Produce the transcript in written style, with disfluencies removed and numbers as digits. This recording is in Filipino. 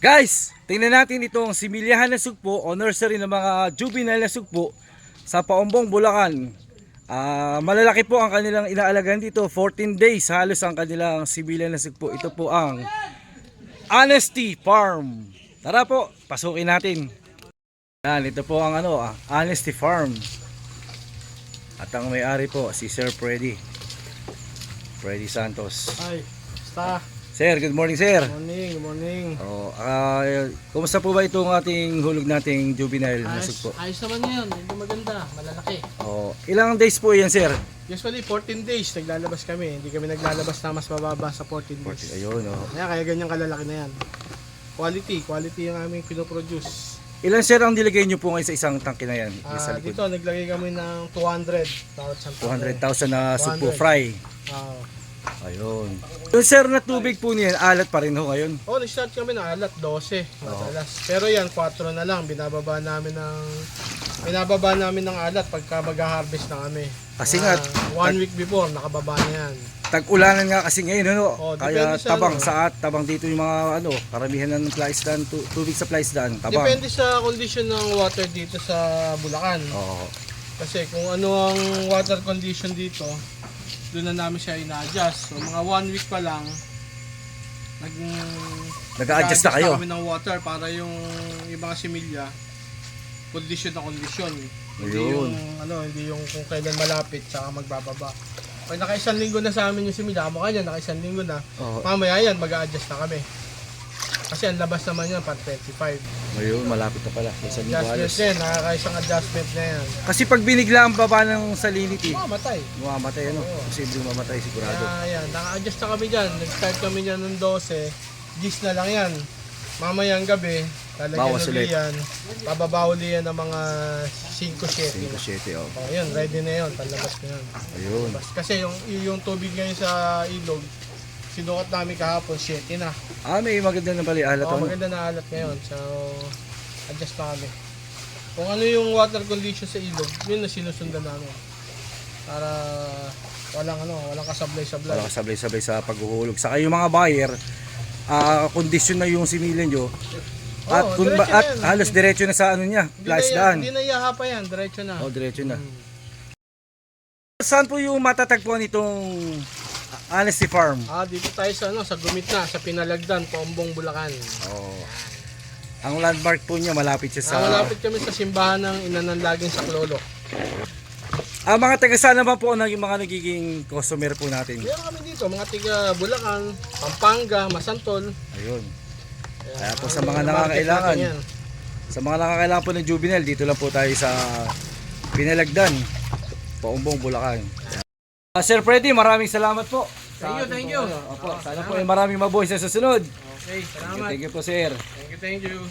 Guys, tingnan natin itong similyahan na sugpo o nursery ng mga juvenile na sugpo sa Paumbong, Bulacan. Malalaki po ang kanilang inaalagaan dito. 14 days halos ang kanilang similyahan na sugpo. Ito po ang Honesty Farm. Tara po, pasukin natin. Yan, ito po ang Honesty Farm. At ang may-ari po si Sir Freddy Santos. Ay, basta. Sir, good morning sir. Good morning. Kumusta po ba itong ating hulog nating juvenile na sugpo? Ayos naman yan, hindi maganda, malalaki. Ilang days po yan sir? Usually 14 days naglalabas kami, hindi kami naglalabas na mas mababa sa 14 days. Ayun, Kaya ganyan kalalaki na yan. Quality yung aming pinoproduce. Ilan sir ang nilagay nyo po ngayon sa isang tangke na yan? Sa likod? Dito naglagay kami ng 200,000 na sugpo fry. Ayun. Yung sir na tubig po niyan, alat pa rin ho ngayon? Nag-start kami ng alat, 12 madalas. Pero yan, 4 na lang, binababa namin ng alat pagka mag-harvest na kami. Kasi nga, 1 week before, nakababa na yan. Tag-ulanan nga kasi ngayon, kaya depende sa tabang dito yung mga karamihan ng fly stand, tubig sa fly stand, tabang. Depende sa condition ng water dito sa Bulacan. Kasi kung ano ang water condition dito, doon na namin siya ina-adjust. So mga 1 week pa lang, nag-a-adjust na kayo kami ng water para yung mga similya, condition na condition. Hindi yung kung kailan malapit, saka magbababa. Pag naka-1 linggo na sa amin yung similya, kamukha niya, naka-1 linggo na, mamaya yan, mag-a-adjust na kami. Kasi ang labas naman yan, par 25. Ayun, malapit na pala. Adjustment din, nakaka-isang adjustment na yan. Kasi pag binigla ang baba ng salinity, Mamatay, posibleng mamatay sigurado. Kaya yan, naka-adjust na kami dyan. Nag-start kami dyan ng 12, gis na lang yan. Mamayang gabi, lalagyan ulit yan. Pababaw ulit yan ng mga 5-7. 5-7, Yun, ready na yun, palabas na yan. Ayun. Kasi yung tubig ngayon sa ilog, sinukat namin kahapon, 7 na. May maganda na pala alat. Maganda na alat ngayon. So, adjust na kami. Kung ano yung water condition sa ilog, yun na sinusundan namin. Para walang kasablay-sablay. Walang kasablay-sablay sa paghuhulog. Saka yung mga buyer, kondisyon na yung similya nyo. At halos diretso na sa flash daan. Hindi na ihahapa yan, diretso na. Diretso na. Saan po yung matatagpuan itong Honesty Farm? Dito tayo sa Gumitna, sa Pinalagdan, Paumbong, Bulacan. Ang landmark po niya, malapit siya sa... malapit kami sa simbahan ng Inananlaging Saklolo. Mga taga saan naman po yung mga nagiging customer po natin? Meron kami dito, mga tiga Bulacan, Pampanga, Masantol. Ayun. Kaya po sa mga nakakailangan po ng juvenile, dito lang po tayo sa Pinalagdan, Paumbong, Bulacan. Sir Freddy, maraming salamat po. Thank you. Sana po maraming mabuhay sa susunod. Okay, salamat. Thank you po sir. Thank you.